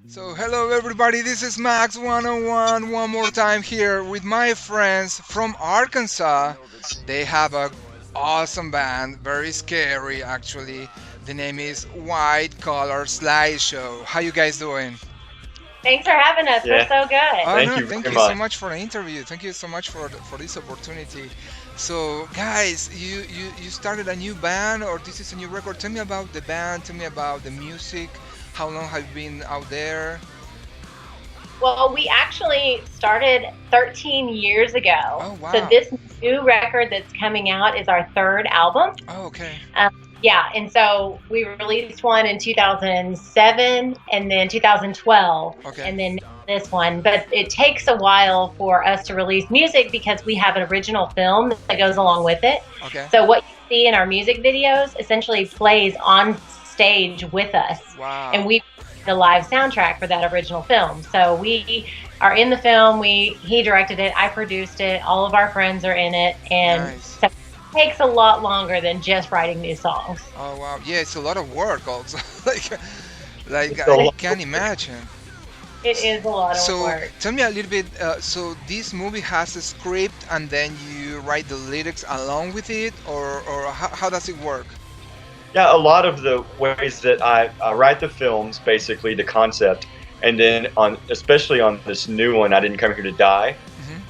So, hello everybody, this is Max 101 one more time here with my friends from Arkansas. They have a awesome band, very scary actually. The name is White Collar Slideshow. How you guys doing? Thanks for having us. We're Yeah. so good. Oh Thank no, you thank very you so much. much for the interview. Thank you so much for this opportunity. So, guys, you started a new band or this is a new record? Tell me about the band. Tell me about the music. How long have you been out there? Well, we actually started 13 years ago. Oh So wow. this new record that's coming out is our third album. Oh okay. Um, yeah, and so we released one in 2007 and then 2012 Okay. and then this one. But it takes a while for us to release music because we have an original film that goes along with it. Okay. So what you see in our music videos essentially plays on stage with us. Wow. And we the live soundtrack for that original film. So we are in the film. He directed it. I produced it. All of our friends are in it, and Nice. so it takes a lot longer than just writing new songs. Oh wow. Yeah, it's a lot of work also. like It's a I lot. can't imagine. It is a lot of So work. tell me a little bit. So this movie has a script, and then you write the lyrics along with it, or how does it work? Yeah, a lot of the ways that I write the films, basically the concept, and then especially on this new one, I Didn't Come Here to Die,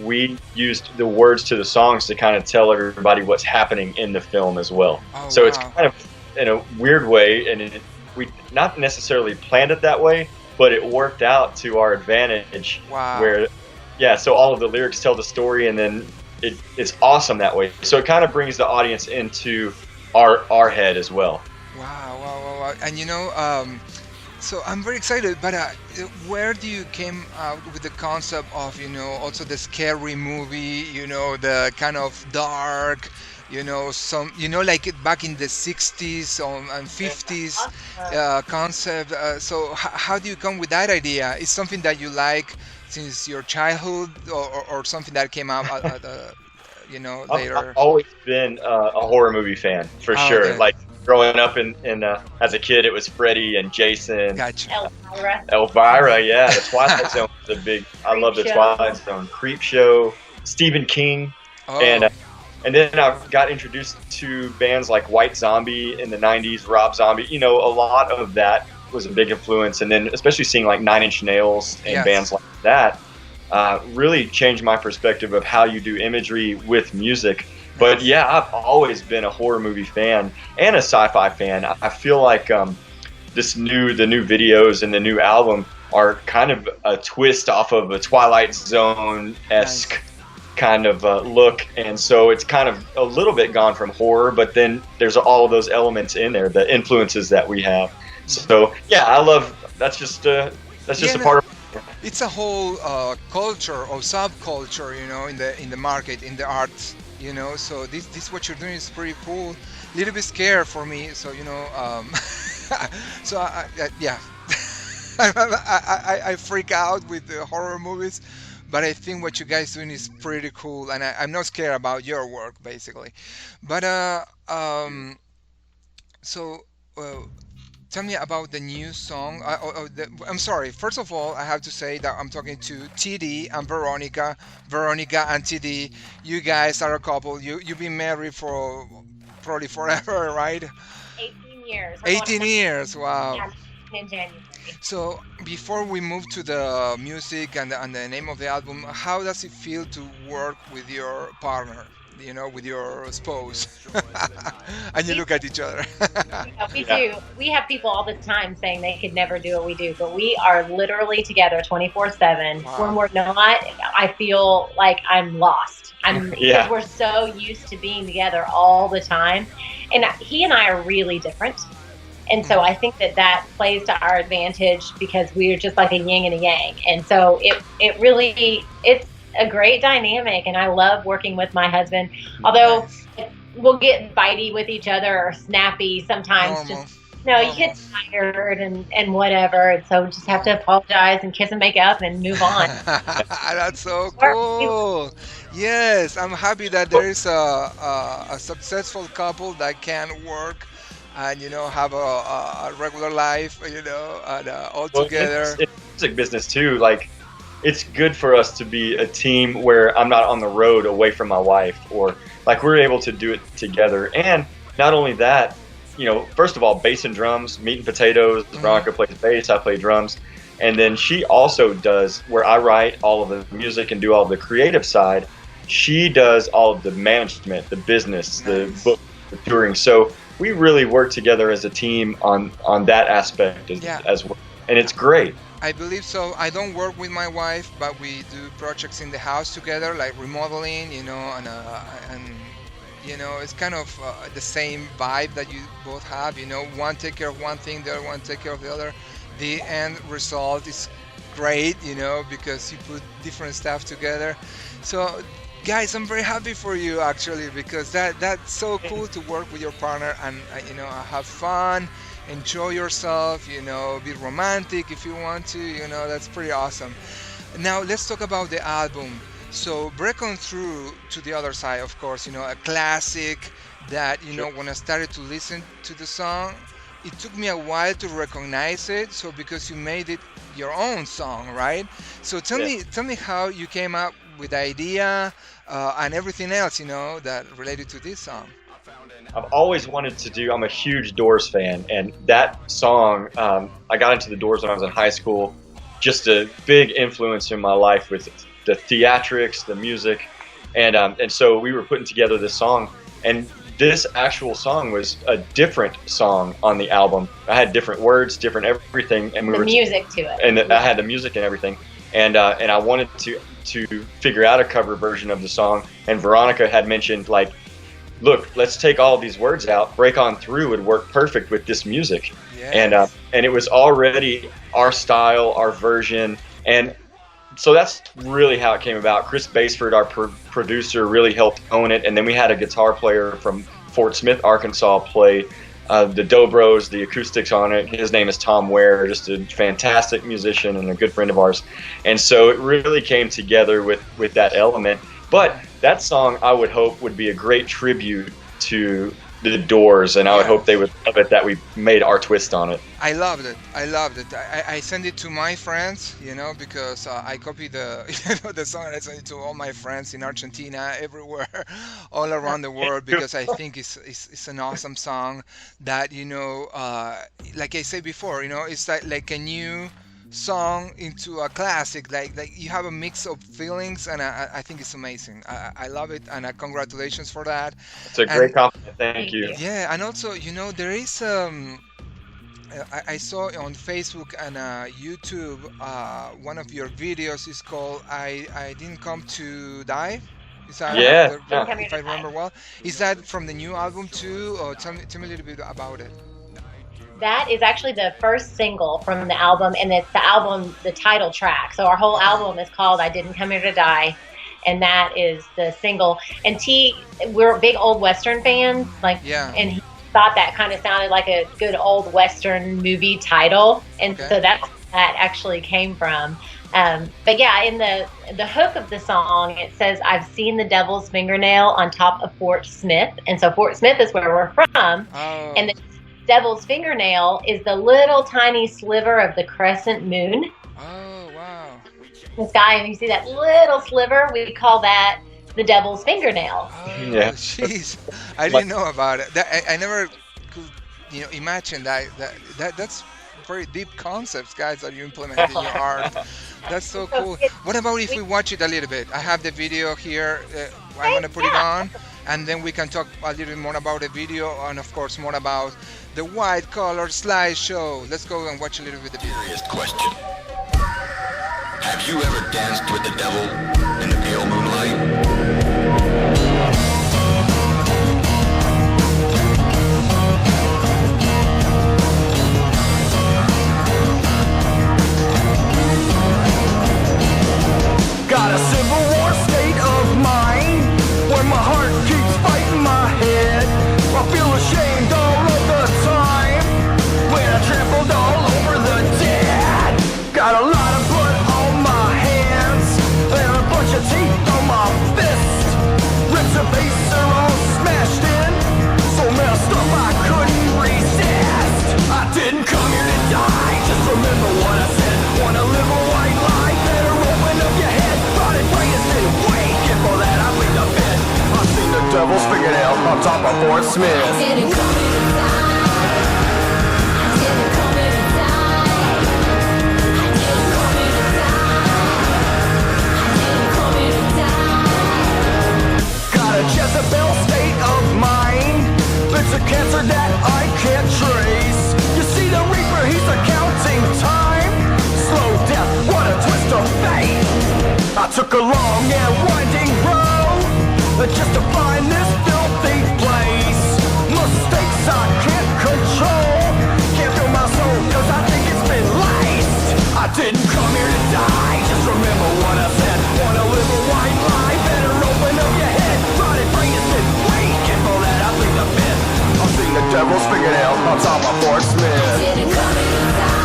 we used the words to the songs to kind of tell everybody what's happening in the film as well. Oh So it's wow. kind of in a weird way, and we not necessarily planned it that way, but it worked out to our advantage. Wow. Where, yeah, so all of the lyrics tell the story, and then it's awesome that way. So it kind of brings the audience into our head as well. Wow, wow, wow, wow. And so I'm very excited, but where do you came out with the concept of, also the scary movie, the kind of dark, like back in the 60s and 50s concept. So how do you come with that idea? Is something that you like since your childhood or something that came out later? I've always been a horror movie fan for Oh, sure. okay. Like growing up in as a kid, it was Freddy and Jason, Gotcha. Elvira. Elvira. Yeah, the Twilight Zone was a big. I love the Creep Show. Twilight Zone, Creep Show, Stephen King, Oh, and then I got introduced to bands like White Zombie in the '90s, Rob Zombie. A lot of that was a big influence, and then especially seeing like Nine Inch Nails and Yes. bands like that. Really changed my perspective of how you do imagery with music. But yeah, I've always been a horror movie fan and a sci-fi fan. I feel like the new videos and the new album are kind of a twist off of a Twilight Zone-esque Nice. kind of look, and so it's kind of a little bit gone from horror, but then there's all of those elements in there, the influences that we have. So yeah, I love that's just a Yeah, part of. it's a whole culture or subculture, in the market, in the arts, So this what you're doing is pretty cool. A little bit scared for me, so so yeah, I freak out with the horror movies, but I think what you guys doing is pretty cool, and I'm not scared about your work basically. But so. Tell me about the new song. I'm sorry. First of all, I have to say that I'm talking to TD and Veronica. Veronica and TD, you guys are a couple. You've been married for probably forever, right? 18 years. 18 years. Wow. In January. So before we move to the music and the name of the album, how does it feel to work with your partner? With your spouse, and you look at each other. Yeah, we Yeah. do. We have people all the time saying they could never do what we do, but we are literally together 24/7. Wow. When we're not, I feel like I'm lost. Yeah. Because we're so used to being together all the time, and he and I are really different. And so I think that plays to our advantage because we're just like a yin and a yang. And so it really, it's a great dynamic, and I love working with my husband. Although Nice. we'll get bitey with each other or snappy sometimes, Normal. just No, you Oh. get tired and whatever, and so just have to apologize and kiss and make up and move on. That's so Or cool. Yes, I'm happy that there is a successful couple that can work and have a regular life, and all Well, together. in music business too, like it's good for us to be a team where I'm not on the road away from my wife, or like we're able to do it together. And not only that, first of all, bass and drums, meat and potatoes. Mhm. Veronica plays bass, I play drums, and then she also does where I write all of the music and do all the creative side. She does all of the management, the business, the Nice. book, the touring. So we really work together as a team on that aspect Yeah, as well, and it's great. I believe so. I don't work with my wife, but we do projects in the house together, like remodeling, and it's kind of the same vibe that you both have. One take care of one thing, the other one take care of the other. The end result is great, because you put different stuff together. So, guys, I'm very happy for you actually, because that's so cool to work with your partner and have fun, enjoy yourself, be romantic if you want to. That's pretty awesome. Now let's talk about the album. So Break On Through to the Other Side, of course, a classic that, Sure. when I started to listen to the song, it took me a while to recognize it. So because you made it your own song, right? So Yeah. tell me how you came up with the idea and everything else, that related to this song. I've always wanted to do. I'm a huge Doors fan, and that song, I got into the Doors when I was in high school. Just a big influence in my life with the theatrics, the music, and so we were putting together this song, and this actual song was a different song on the album. I had different words, different everything, and we the were, music to it. and I Yeah. had the music and everything, and I wanted to figure out a cover version of the song, and Veronica had mentioned like, look, let's take all these words out. Break On Through would work perfect with this music, Yes. and it was already our style, our version, and so that's really how it came about. Chris Basford, our producer, really helped own it, and then we had a guitar player from Fort Smith, Arkansas, play the dobros, the acoustics on it. His name is Tom Ware, just a fantastic musician and a good friend of ours, and so it really came together with that element. But that song, I would hope, would be a great tribute to the Doors, and I would hope they Yes. would love it that we made our twist on it. I loved it. I loved it. I sent it to my friends, because I copied the the song and I sent it to all my friends in Argentina, everywhere, all around the world, because I think it's an awesome song that like I said before, it's like a new song into a classic. Like you have a mix of feelings, and I think it's amazing. I love it, and congratulations for that. It's a And great compliment. Thank Thank you. you. yeah, and also, there is I saw on Facebook and YouTube one of your videos is called "I Didn't Come to Die." Is that Uh-huh. Yeah, yeah. Come here if I to die. remember well? Is that from the new album too? Or tell me a little bit about it. That is actually the first single from the album, and it's the album, the title track. So our whole Okay. album is called "I Didn't Come Here to Die," and that is the single. And we're big old Western fans, like, Yeah. and he thought that kind of sounded like a good old Western movie title, and Okay. so that's where that actually came from. But yeah, in the hook of the song, it says, "I've seen the devil's fingernail on top of Fort Smith," and so Fort Smith is where we're from, Oh. and the devil's fingernail is the little tiny sliver of the crescent moon Oh wow. in the sky, and you see that little sliver, we call that the devil's fingernail. Oh, Yeah. jeez. I didn't know about it. I never could, imagine that's very deep concepts, guys, that you implement in your art. That's so cool. What about if we watch it a little bit? I have the video here. I'm gonna put it Yeah. on, and then we can talk a little bit more about the video, and of course more about the White Collar Slideshow. Let's go and watch a little bit of the video. Serious question. Have you ever danced with the devil in the pale moonlight? Got a civil war state of mind where my heart keeps fighting my head. I feel ashamed all of the time. took a long and winding road just to find this filthy place. Mistakes I can't control, can't feel my soul cause I think it's been laced. I didn't come here to die, just remember what I said. Wanna live a white lie, better open up your head. Rotted brain has been waiting for that, I think the myth. I've seen the devil's fingernail on top of Fort Smith. I didn't come here to die.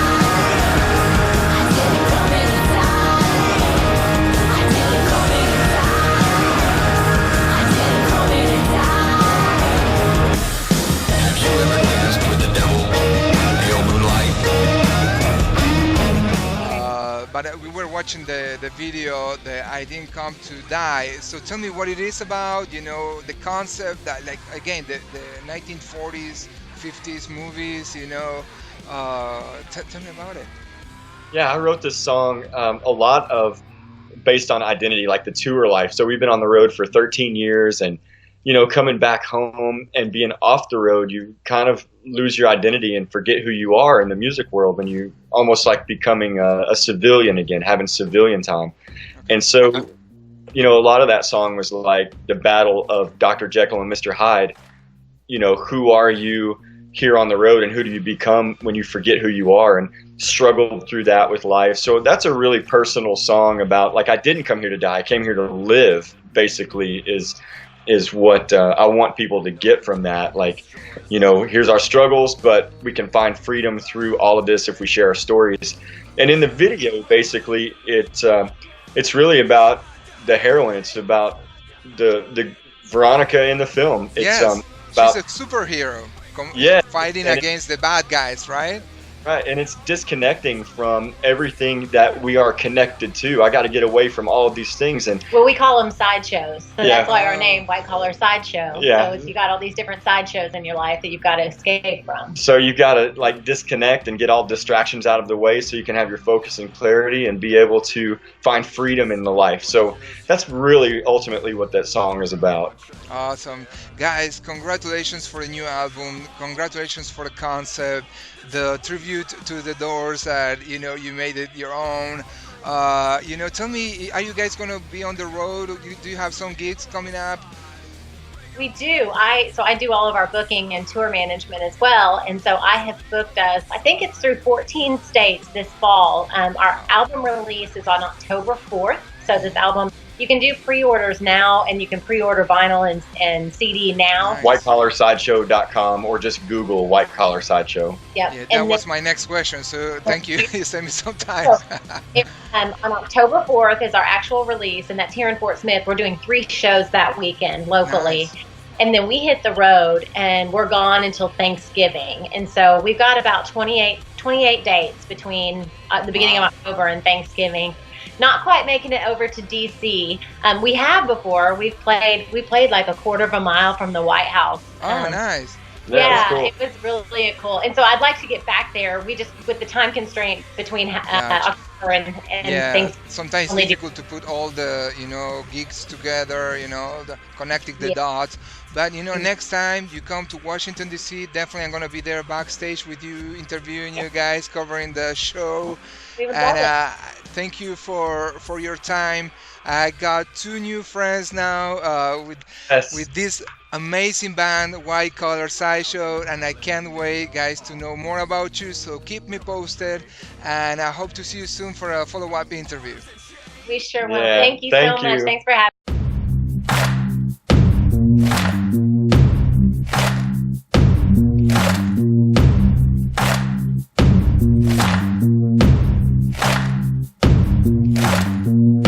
But we were watching the video, the I Didn't Come to Die. So tell me what it is about, you know, the concept that, like, again, the 1940s, 50s movies, you know. Tell me about it. Yeah, I wrote this song a lot of based on identity, like the tour life. So we've been on the road for 13 years, and you know, coming back home and being off the road, you kind of lose your identity and forget who you are in the music world, and you almost like becoming a civilian again, having civilian time. And so, you know, a lot of that song was like the battle of Dr. Jekyll and Mr. Hyde. You know, who are you here on the road, and who do you become when you forget who you are, and struggled through that with life. So that's a really personal song about, like, I didn't come here to die, I came here to live, basically, is what I want people to get from that. Like, you know, here's our struggles, but we can find freedom through all of this if we share our stories. And in the video, basically, it's really about the heroine. It's about the Veronica in the film. It's Yes, about, she's a superhero yeah, fighting and against the bad guys, right? right, and it's disconnecting from everything that we are connected to. I got to get away from all of these things, and Well, we call them sideshows. So Yeah. that's why our name, White Collar Sideshow. Yeah. So it's, you got all these different sideshows in your life that you've got to escape from. so you got to like disconnect and get all distractions out of the way so you can have your focus and clarity and be able to find freedom in the life. So that's really ultimately what that song is about. Awesome. Guys, congratulations for the new album. Congratulations for the concept, the tribute to the Doors that, you know, you made it your own. You know, tell me, are you guys going to be on the road? Do you have some gigs coming up? We do. I do all of our booking and tour management as well. And so I have booked us, I think it's through 14 states this fall. Our album release is on October 4th. So this album, you can do pre-orders now, and you can pre-order vinyl and CD now. Nice. WhiteCollarSideshow.com, or just Google White Collar Sideshow. Yep. Yeah, that And was then- my next question. So thank you. You saved me some time. on October 4th is our actual release, and that's here in Fort Smith. We're doing 3 shows that weekend locally. Nice. And then we hit the road, and we're gone until Thanksgiving. And so we've got about 28 dates between the beginning of October and Thanksgiving. Not quite making it over to DC. We have before. We played like a quarter of a mile from the White House. Oh, nice. Yeah, that's cool. it was really cool. And so I'd like to get back there. We just, with the time constraint between Gotcha. October and Yeah, things. sometimes it's only do- difficult to put all the, you know, gigs together, you know, connecting the Yeah. dots. But, you know, next time you come to Washington, D.C., definitely I'm going to be there backstage with you, interviewing you guys, covering the show. We would love And it. thank you for your time. I got 2 new friends now with Yes. this amazing band, White Collar Sideshow, and I can't wait, guys, to know more about you. So keep me posted, and I hope to see you soon for a follow-up interview. We sure will. Yeah, Thank you thank so much. you. Thanks for having me.